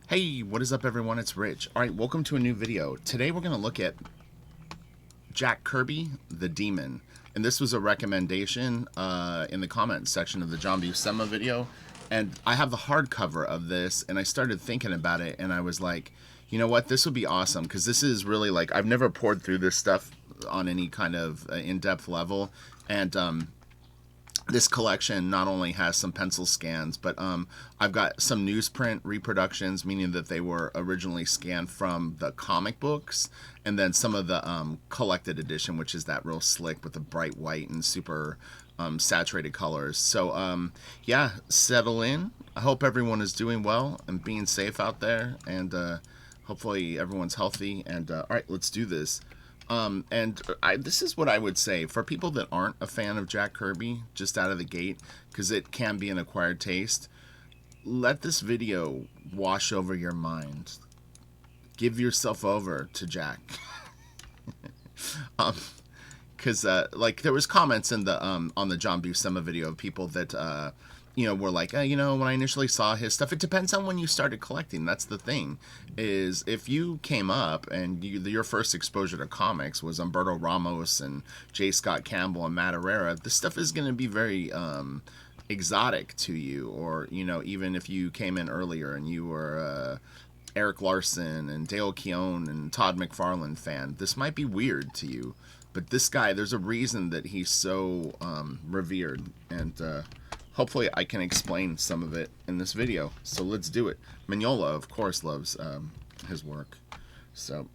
Hey, what is up everyone? It's Rich. Alright, welcome to a new video. Today we're going to look at Jack Kirby, the Demon. And this was a recommendation in the comments section of the John Buscema video. And I have the hardcover of this, and I started thinking about it, and I was like, you know what, this would be awesome, because this is really like, I've never poured through this stuff on any kind of in-depth level. And this collection not only has some pencil scans, but I've got some newsprint reproductions, meaning that they were originally scanned from the comic books, and then some of the collected edition, which is that real slick with the bright white and super saturated colors. So yeah, settle in. I hope everyone is doing well and being safe out there, and hopefully everyone's healthy. And all right, let's do this. This is what I would say for people that aren't a fan of Jack Kirby just out of the gate, because it can be an acquired taste. Let this video wash over your mind. Give yourself over to Jack. Because like there was comments in the on the John Buscema video of people that you know, were like, you know, when I initially saw his stuff, it depends on when you started collecting. That's the thing, is if you came up and your first exposure to comics was Humberto Ramos and J. Scott Campbell and Matt Herrera, this stuff is going to be very exotic to you. Or, you know, even if you came in earlier and you were Eric Larson and Dale Keown and Todd McFarlane fan, this might be weird to you. But this guy, there's a reason that he's so revered, and hopefully I can explain some of it in this video. So let's do it. Mignola, of course, loves his work. So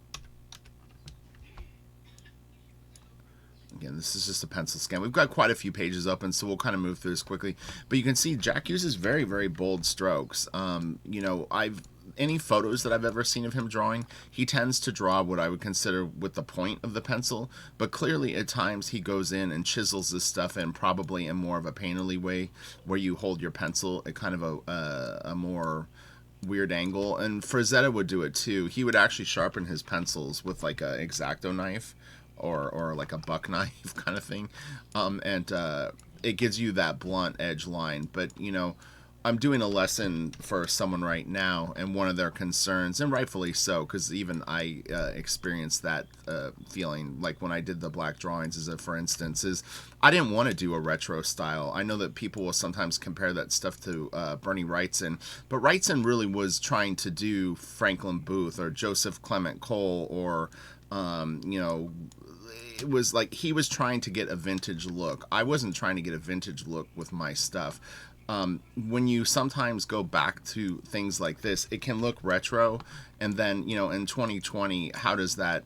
again, this is just a pencil scan. We've got quite a few pages open, so we'll kind of move through this quickly. But you can see Jack uses very, very bold strokes. You know, any photos that I've ever seen of him drawing, he tends to draw what I would consider with the point of the pencil, but clearly at times he goes in and chisels this stuff in, probably in more of a painterly way, where you hold your pencil at kind of a more weird angle. And Frazetta would do it too. He would actually sharpen his pencils with like a X-Acto knife or like a buck knife kind of thing, and it gives you that blunt edge line. But you know, I'm doing a lesson for someone right now, and one of their concerns, and rightfully so, because even I experienced that feeling, like when I did the black drawings, as a for instance, is I didn't want to do a retro style. I know that people will sometimes compare that stuff to Bernie Wrightson, but Wrightson really was trying to do Franklin Booth or Joseph Clement Cole, or you know, it was like he was trying to get a vintage look. I wasn't trying to get a vintage look with my stuff. When you sometimes go back to things like this, it can look retro, and then, you know, in 2020, how does that,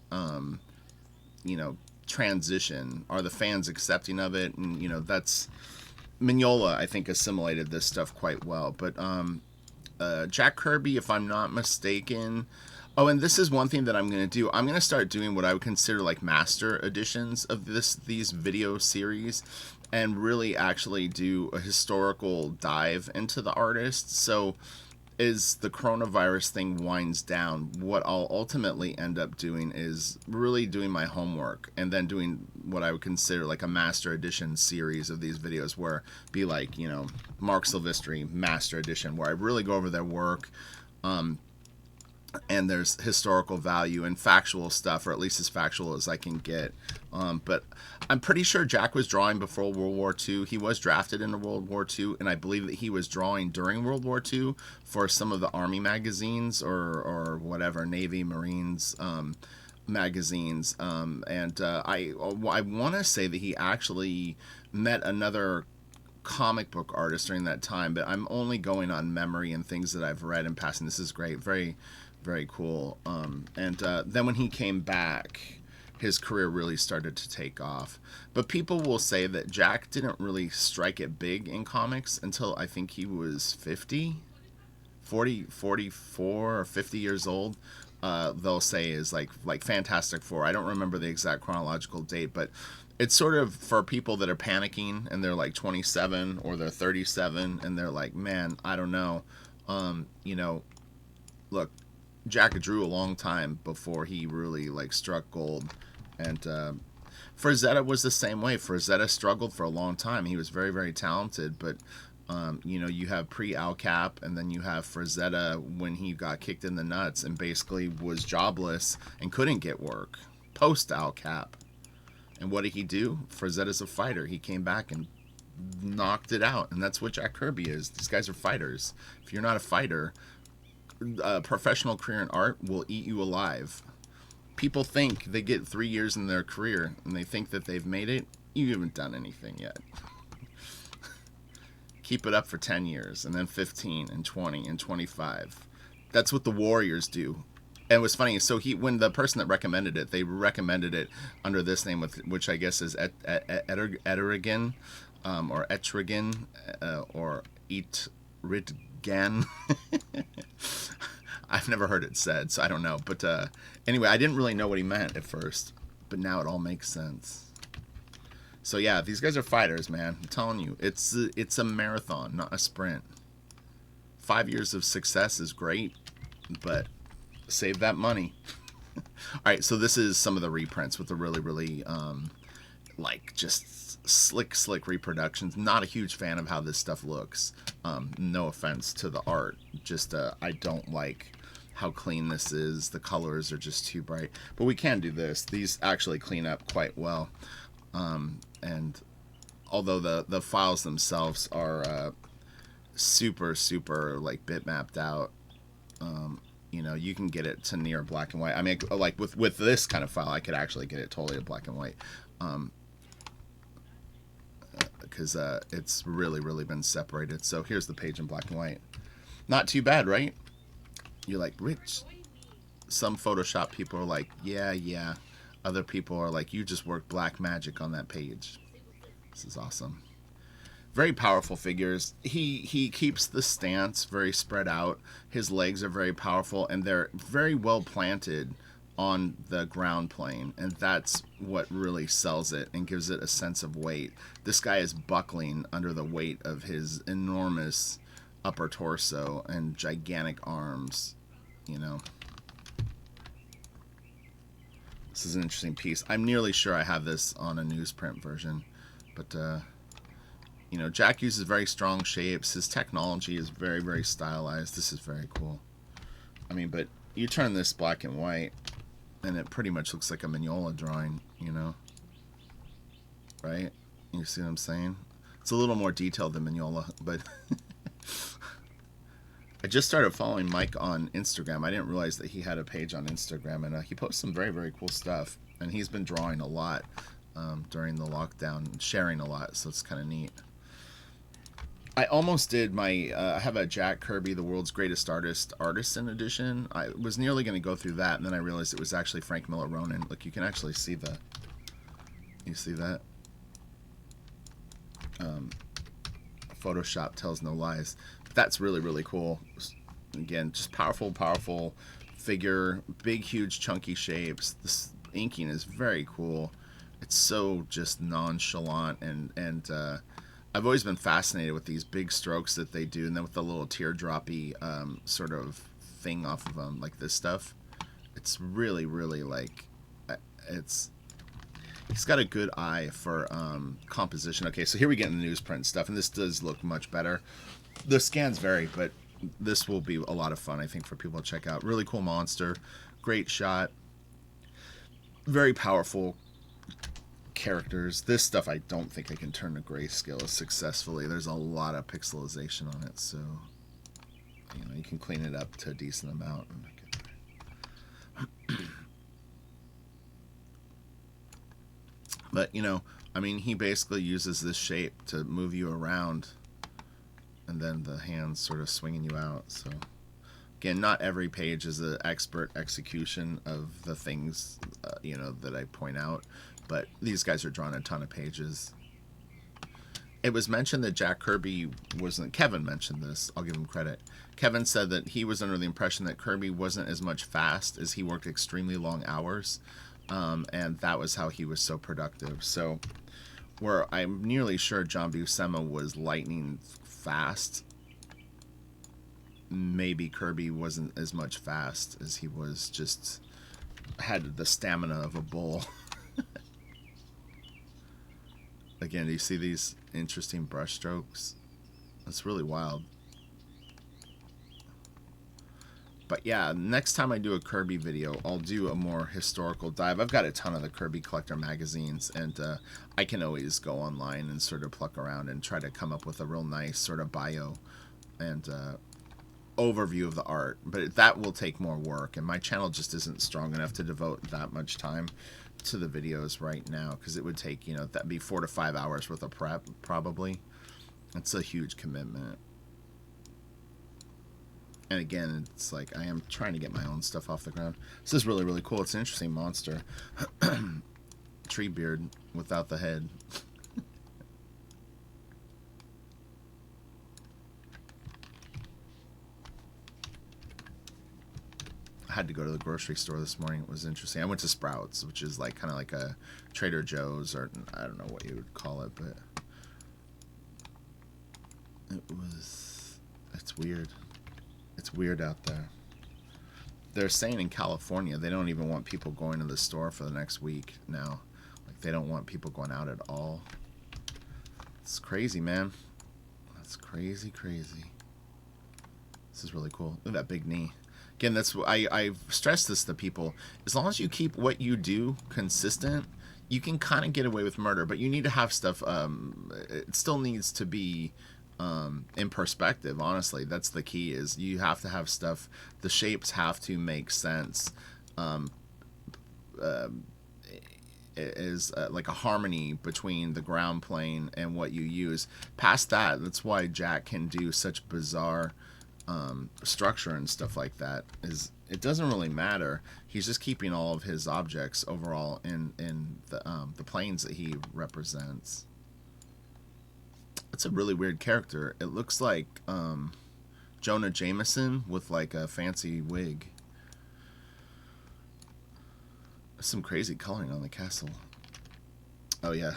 you know, transition? Are the fans accepting of it? And, you know, that's, Mignola, I think, assimilated this stuff quite well. But Jack Kirby, if I'm not mistaken, oh, and this is one thing that I'm going to do. I'm going to start doing what I would consider like master editions of these video series, and really actually do a historical dive into the artist. So as the coronavirus thing winds down, what I'll ultimately end up doing is really doing my homework, and then doing what I would consider like a master edition series of these videos, where be like, you know, Mark Silvestri master edition, where I really go over their work, and there's historical value and factual stuff, or at least as factual as I can get. But I'm pretty sure Jack was drawing before World War II. He was drafted into World War II, and I believe that he was drawing during World War II for some of the Army magazines, or whatever, Navy, Marines magazines. I want to say that he actually met another comic book artist during that time, but I'm only going on memory and things that I've read in passing. This is great. Very, very cool. Then when he came back, his career really started to take off. But people will say that Jack didn't really strike it big in comics until I think he was 44 or 50 years old. They'll say is like Fantastic Four. I don't remember the exact chronological date, but it's sort of for people that are panicking and they're like 27 or they're 37 and they're like, man, I don't know. You know, look, Jack drew a long time before he really like struck gold. And Frazetta was the same way. Frazetta struggled for a long time. He was very, very talented, but You know, you have pre-Al Cap, and then you have Frazetta when he got kicked in the nuts and basically was jobless and couldn't get work post Al Cap. And what did he do? Frazetta's a fighter. He came back and knocked it out, and that's what Jack Kirby is. These guys are fighters. If you're not a fighter, a professional career in art will eat you alive. People think they get 3 years in their career, and they think that they've made it. You haven't done anything yet. Keep it up for 10 years, and then 15, and 20, and 25. That's what the Warriors do. And it was funny. So when the person that recommended it, they recommended it under this name, which I guess is Eterigan, or Etrigan, or Eatridgan. I've never heard it said, so I don't know. But anyway, I didn't really know what he meant at first, but now it all makes sense. So yeah, these guys are fighters, man. I'm telling you, it's a marathon, not a sprint. 5 years of success is great, but save that money. All right, so this is some of the reprints with the really, like, just slick reproductions. Not a huge fan of how this stuff looks. No offense to the art, just I don't like how clean this is. The colors are just too bright, but we can do this. These actually clean up quite well. And although the files themselves are super like bitmapped out, you know, you can get it to near black and white. I mean, like with this kind of file, I could actually get it totally to black and white, because it's really been separated. So here's the page in black and white. Not too bad, right? You're like, Rich. Some Photoshop people are like, yeah. Other people are like, you just worked black magic on that page. This is awesome. Very powerful figures. He keeps the stance very spread out. His legs are very powerful, and they're very well planted on the ground plane, and that's what really sells it and gives it a sense of weight. This guy is buckling under the weight of his enormous upper torso and gigantic arms, you know. This is an interesting piece. I'm nearly sure I have this on a newsprint version, but you know, Jack uses very strong shapes. His technology is very stylized. This is very cool. I mean, but you turn this black and white, and it pretty much looks like a Mignola drawing, you know, right? You see what I'm saying? It's a little more detailed than Mignola, but I just started following Mike on Instagram. I didn't realize that he had a page on Instagram, and he posts some very cool stuff. And he's been drawing a lot during the lockdown, sharing a lot, so it's kind of neat. I almost did my, I have a Jack Kirby, the World's Greatest Artisan edition. I was nearly going to go through that, and then I realized it was actually Frank Miller Ronan. Look, you can actually see you see that? Photoshop tells no lies. That's really cool. Again, just powerful figure, big, huge, chunky shapes. This inking is very cool. It's so just nonchalant, and I've always been fascinated with these big strokes that they do, and then with the little teardroppy sort of thing off of them, like this stuff. It's really like, he's got a good eye for composition. Okay, so here we get in the newsprint stuff, and this does look much better. The scans vary, but this will be a lot of fun, I think, for people to check out. Really cool monster, great shot, very powerful characters. This stuff I don't think I can turn to grayscale successfully. There's a lot of pixelization on it, so you know, you can clean it up to a decent amount. But you know, I mean, he basically uses this shape to move you around, and then the hands sort of swinging you out. So again, not every page is an expert execution of the things you know, that I point out, but these guys are drawing a ton of pages. It was mentioned that Jack Kirby wasn't, Kevin mentioned this, I'll give him credit. Kevin said that he was under the impression that Kirby wasn't as much fast, as he worked extremely long hours, and that was how he was so productive. So where I'm nearly sure John Buscema was lightning fast, maybe Kirby wasn't as much fast, as he was just had the stamina of a bull. Again, do you see these interesting brush strokes? It's really wild. But yeah, next time I do a Kirby video, I'll do a more historical dive. I've got a ton of the Kirby Collector magazines, and I can always go online and sort of pluck around and try to come up with a real nice sort of bio and overview of the art. But that will take more work, and my channel just isn't strong enough to devote that much time to the videos right now, because it would take, you know, that'd be 4 to 5 hours worth of prep, probably. It's a huge commitment. And again, it's like I am trying to get my own stuff off the ground. This is really, really cool. It's an interesting monster. Tree beard without the head. I had to go to the grocery store this morning. It was interesting. I went to Sprouts, which is like kind of like a Trader Joe's, or I don't know what you would call it, but it's weird. It's weird out there. They're saying in California they don't even want people going to the store for the next week now. Like, they don't want people going out at all. It's crazy, man. That's crazy, crazy. This is really cool. Look at that big knee. Again, that's I've stressed this to people. As long as you keep what you do consistent, you can kind of get away with murder. But you need to have stuff. It still needs to be in perspective. Honestly, that's the key. Is you have to have stuff. The shapes have to make sense. Is like a harmony between the ground plane and what you use. Past that, that's why Jack can do such bizarre structure and stuff like that. Is it doesn't really matter. He's just keeping all of his objects overall in the planes that he represents. It's a really weird character. It looks like Jonah Jameson with like a fancy wig. Some crazy coloring on the castle. Oh yeah,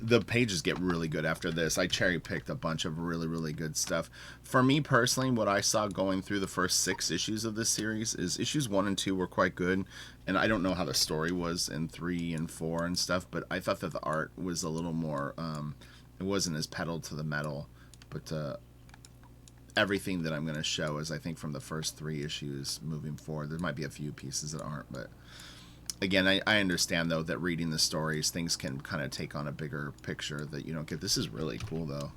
the pages get really good after this. I cherry picked a bunch of really, really good stuff. For me personally, what I saw going through the first 6 issues of this series is issues 1 and 2 were quite good, and I don't know how the story was in 3 and 4 and stuff, but I thought that the art was a little more it wasn't as pedal to the metal, but everything that I'm going to show is, I think, from the first 3 issues moving forward. There might be a few pieces that aren't, but again, I understand, though, that reading the stories, things can kind of take on a bigger picture that you don't get. This is really cool, though.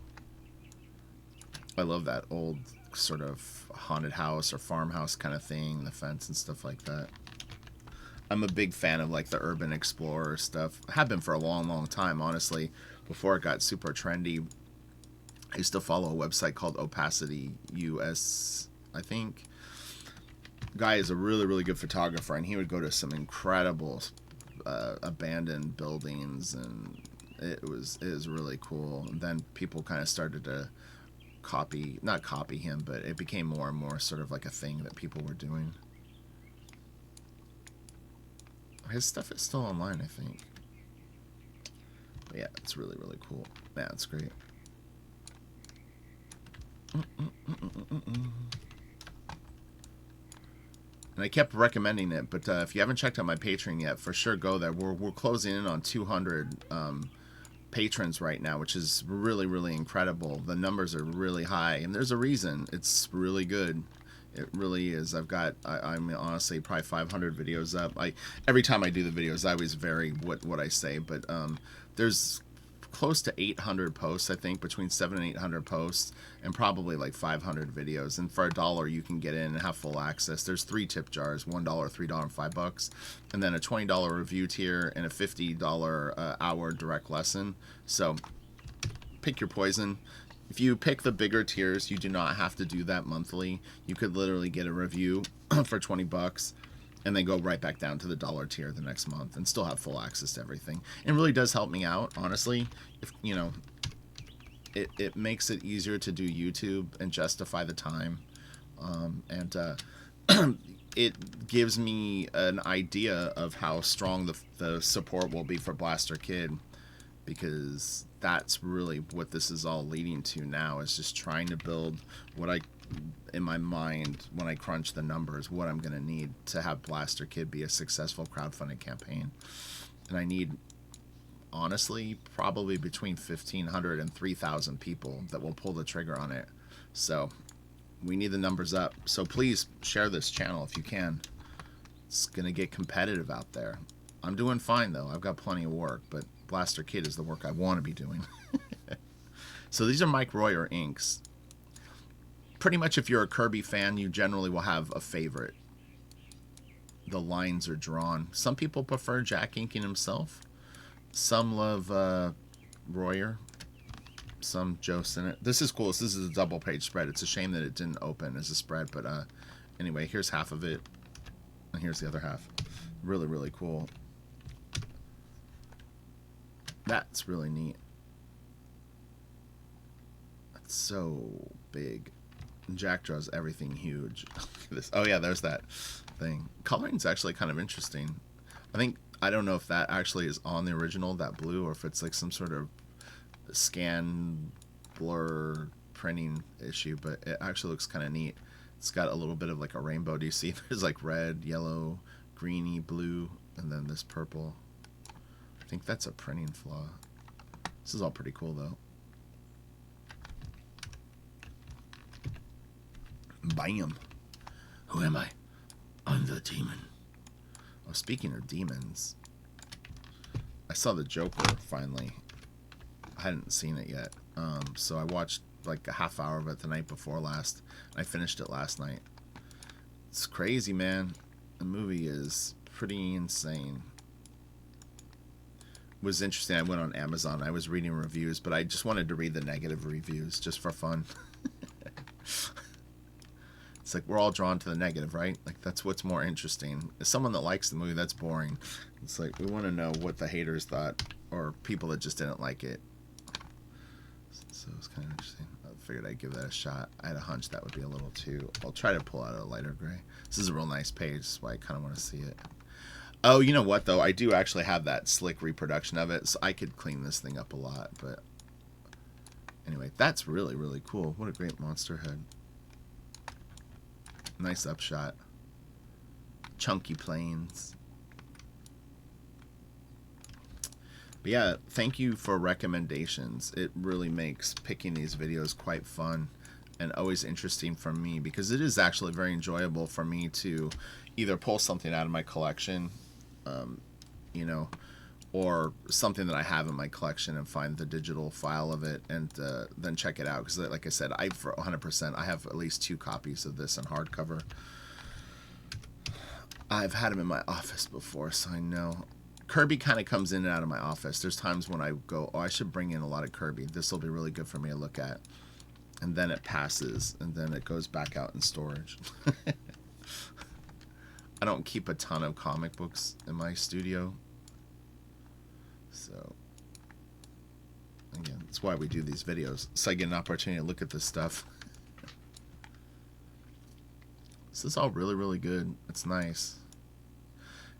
I love that old sort of haunted house or farmhouse kind of thing, the fence and stuff like that. I'm a big fan of, like, the urban explorer stuff. I have been for a long, long time, honestly. Before it got super trendy, I used to follow a website called Opacity US, I think. Guy is a really, really good photographer, and he would go to some incredible abandoned buildings, and it was really cool. And then people kind of started to not copy him, but it became more and more sort of like a thing that people were doing. His stuff is still online, I think. But yeah, it's really, really cool. Yeah, it's great. And I kept recommending it, but if you haven't checked out my Patreon yet, for sure go there. We're closing in on 200 patrons right now, which is really, really incredible. The numbers are really high, and there's a reason. It's really good. It really is. I'm honestly probably 500 videos up. Every time I do the videos, I always vary what I say, but there's close to 800 posts, I think, between 700 and 800 posts, and probably like 500 videos. And for $1, you can get in and have full access. There's 3 tip jars: $1, $3, and $5, and then a $20 review tier and a $50 hour direct lesson. So pick your poison. If you pick the bigger tiers, you do not have to do that monthly. You could literally get a review for $20 and then go right back down to the $1 tier the next month and still have full access to everything. It really does help me out, honestly. If you know, it makes it easier to do YouTube and justify the time, and it gives me an idea of how strong the support will be for Blaster Kid, because that's really what this is all leading to now, is just trying to build what in my mind, when I crunch the numbers, what I'm going to need to have Blaster Kid be a successful crowdfunding campaign. And I need honestly probably between 1,500 and 3,000 people that will pull the trigger on it. So we need the numbers up. So please share this channel if you can. It's gonna get competitive out there. I'm doing fine though. I've got plenty of work, but Blaster Kid is the work I want to be doing. So these are Mike Royer inks. Pretty much if you're a Kirby fan, you generally will have a favorite. The lines are drawn. Some people prefer Jack inking himself. Some love Royer. Some Joe Sinnott. This is cool. This is a double page spread. It's a shame that it didn't open as a spread, but anyway, here's half of it. And here's the other half. Really, really cool. That's really neat. That's so big. Jack draws everything huge. This. Oh yeah, there's that thing. Coloring's actually kind of interesting. I don't know if that actually is on the original, that blue, or if it's like some sort of scan blur printing issue, but it actually looks kind of neat. It's got a little bit of like a rainbow. Do you see? There's like red, yellow, greeny, blue, and then this purple. I think that's a printing flaw. This is all pretty cool though. Bam. Who am I? I'm the demon. Oh, speaking of demons, I saw the Joker finally. I hadn't seen it yet. So I watched like a half hour of it the night before last. I finished it last night. It's crazy, man. The movie is pretty insane. It was interesting. I went on Amazon. I was reading reviews, but I just wanted to read the negative reviews just for fun. It's like we're all drawn to the negative, right? Like that's what's more interesting. As someone that likes the movie, that's boring. It's like we want to know what the haters thought, or people that just didn't like it. So it was kind of interesting. I figured I'd give that a shot. I had a hunch that would be a little too... I'll try to pull out a lighter gray. This is a real nice page. That's why I kind of want to see it. Oh, you know what, though? I do actually have that slick reproduction of it, so I could clean this thing up a lot. But anyway, that's really, really cool. What a great monster head. Nice upshot. Chunky planes. But yeah, thank you for recommendations. It really makes picking these videos quite fun and always interesting for me, because it is actually very enjoyable for me to either pull something out of my collection, you know, or something that I have in my collection and find the digital file of it and then check it out. Because like I said, for 100%, I have at least 2 copies of this in hardcover. I've had them in my office before, so I know. Kirby kind of comes in and out of my office. There's times when I go, oh, I should bring in a lot of Kirby. This will be really good for me to look at. And then it passes, and then it goes back out in storage. I don't keep a ton of comic books in my studio. So, again, that's why we do these videos. So I get an opportunity to look at this stuff. This is all really, really good. It's nice.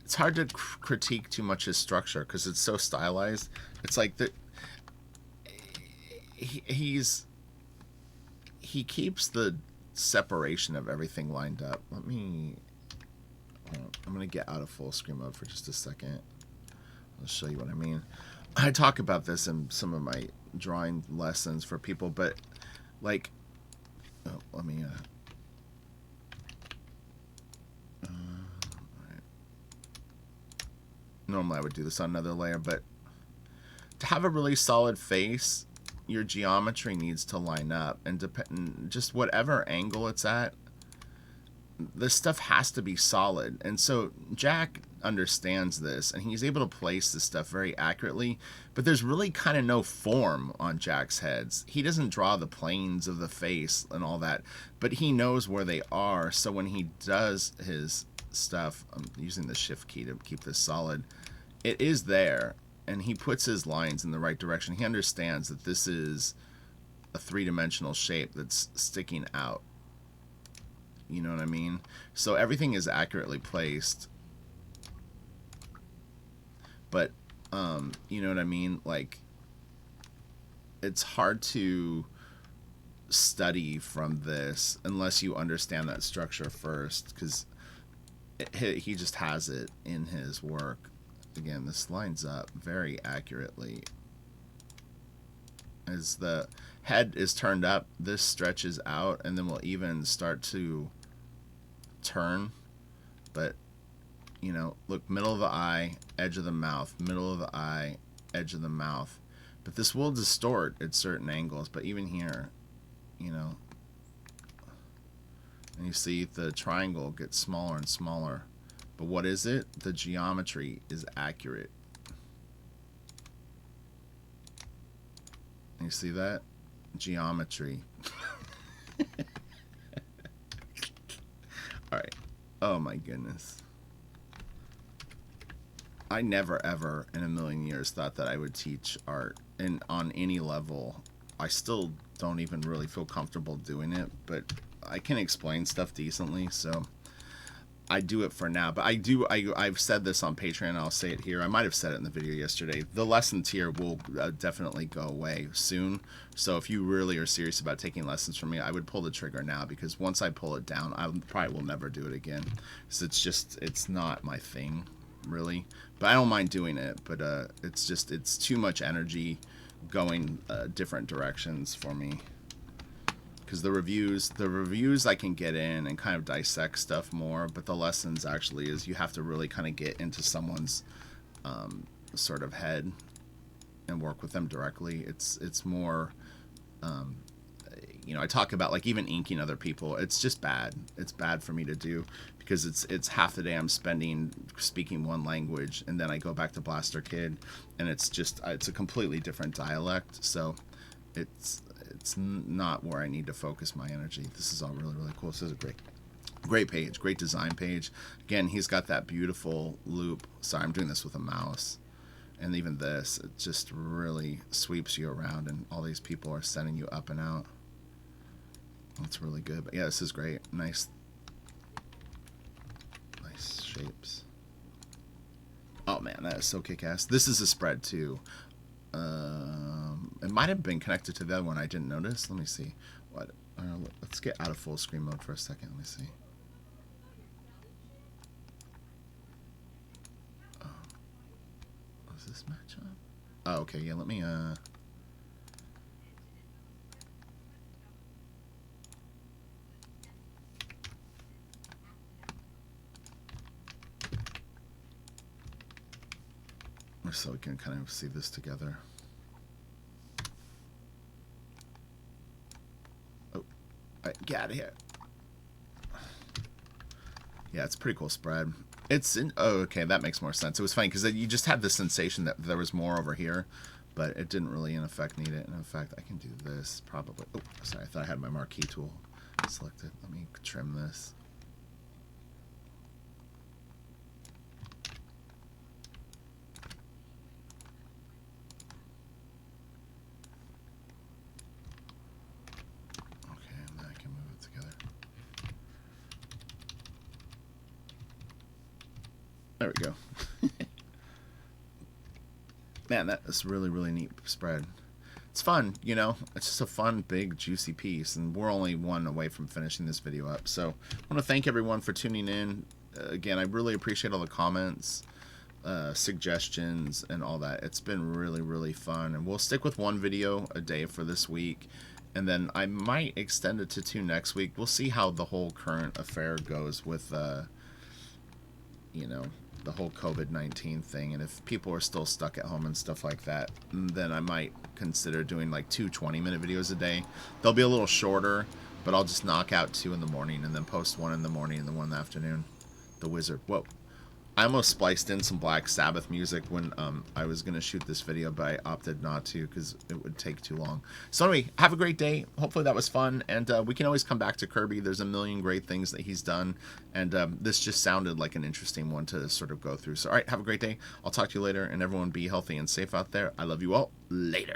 It's hard to critique too much his structure because it's so stylized. It's like he keeps the separation of everything lined up. I'm gonna get out of full screen mode for just a second. I'll show you what I mean. I talk about this in some of my drawing lessons for people, but like, oh, let me normally I would do this on another layer, but to have a really solid face, your geometry needs to line up, and just whatever angle it's at, this stuff has to be solid. And so Jack understands this, and he's able to place this stuff very accurately, but there's really kind of no form on Jack's heads. He doesn't draw the planes of the face and all that, but he knows where they are. So when he does his stuff, I'm using the shift key to keep this solid, it is there, and he puts his lines in the right direction. He understands that this is a 3-dimensional shape that's sticking out. You know what I mean? So everything is accurately placed. But, you know what I mean? Like, it's hard to study from this unless you understand that structure first, because he just has it in his work. again, this lines up very accurately. As the head is turned up, this stretches out, and then we'll even start to turn. But, you know, look, middle of the eye, edge of the mouth, middle of the eye, edge of the mouth. But this will distort at certain angles. But even here, you know, and you see the triangle gets smaller and smaller. But what is it? The geometry is accurate. You see that? Geometry. Alright. Oh my goodness. I never ever in a million years thought that I would teach art and on any level. I still don't even really feel comfortable doing it, but I can explain stuff decently, so I do it for now. But I've said this on Patreon, I'll say it here. I might have said it in the video yesterday. The lesson tier will definitely go away soon. So if you really are serious about taking lessons from me, I would pull the trigger now, because once I pull it down, I probably will never do it again. So it's not my thing, really. But I don't mind doing it, but it's too much energy going different directions for me. Because the reviews I can get in and kind of dissect stuff more, but the lessons actually is you have to really kind of get into someone's sort of head and work with them directly. It's more, you know, I talk about like even inking other people. It's just bad. It's bad for me to do, because it's half the day I'm spending speaking one language, and then I go back to Blaster Kid, and it's a completely different dialect. So it's not where I need to focus my energy. This is all really, really cool. This is a great page, great design page. Again, he's got that beautiful loop. Sorry, I'm doing this with a mouse. And even this, it just really sweeps you around, and all these people are sending you up and out. That's really good. But yeah, this is great. Nice shapes. Oh man, that is so kick-ass. This is a spread too. It might have been connected to the other one. I didn't notice. Let me see. Let's get out of full screen mode for a second. Let me see. Does this match up? Oh, okay. Yeah, let me so we can kind of see this together. Oh, get out of here. Yeah, it's a pretty cool spread. It's in, oh, okay, that makes more sense. It was funny because you just had the sensation that there was more over here, but it didn't really in effect need it. And in fact, I can do this probably. Oh, sorry, I thought I had my marquee tool selected. Let me trim this. There we go. Man, that is really, really neat spread. It's fun, you know. It's just a fun, big, juicy piece, and we're only one away from finishing this video up. So I want to thank everyone for tuning in. Again, I really appreciate all the comments, suggestions, and all that. It's been really, really fun, and we'll stick with one video a day for this week, and then I might extend it to 2 next week. We'll see how the whole current affair goes with, you know, the whole COVID-19 thing, and if people are still stuck at home and stuff like that, then I might consider doing like 2 20-minute videos a day. They'll be a little shorter, but I'll just knock out 2 in the morning and then post 1 in the morning and then 1 in the afternoon. The Wizard. Whoa. I almost spliced in some Black Sabbath music when I was going to shoot this video, but I opted not to because it would take too long. So anyway, have a great day. Hopefully that was fun, and we can always come back to Kirby. There's a million great things that he's done, and this just sounded like an interesting one to sort of go through. So all right, have a great day. I'll talk to you later, and everyone be healthy and safe out there. I love you all. Later.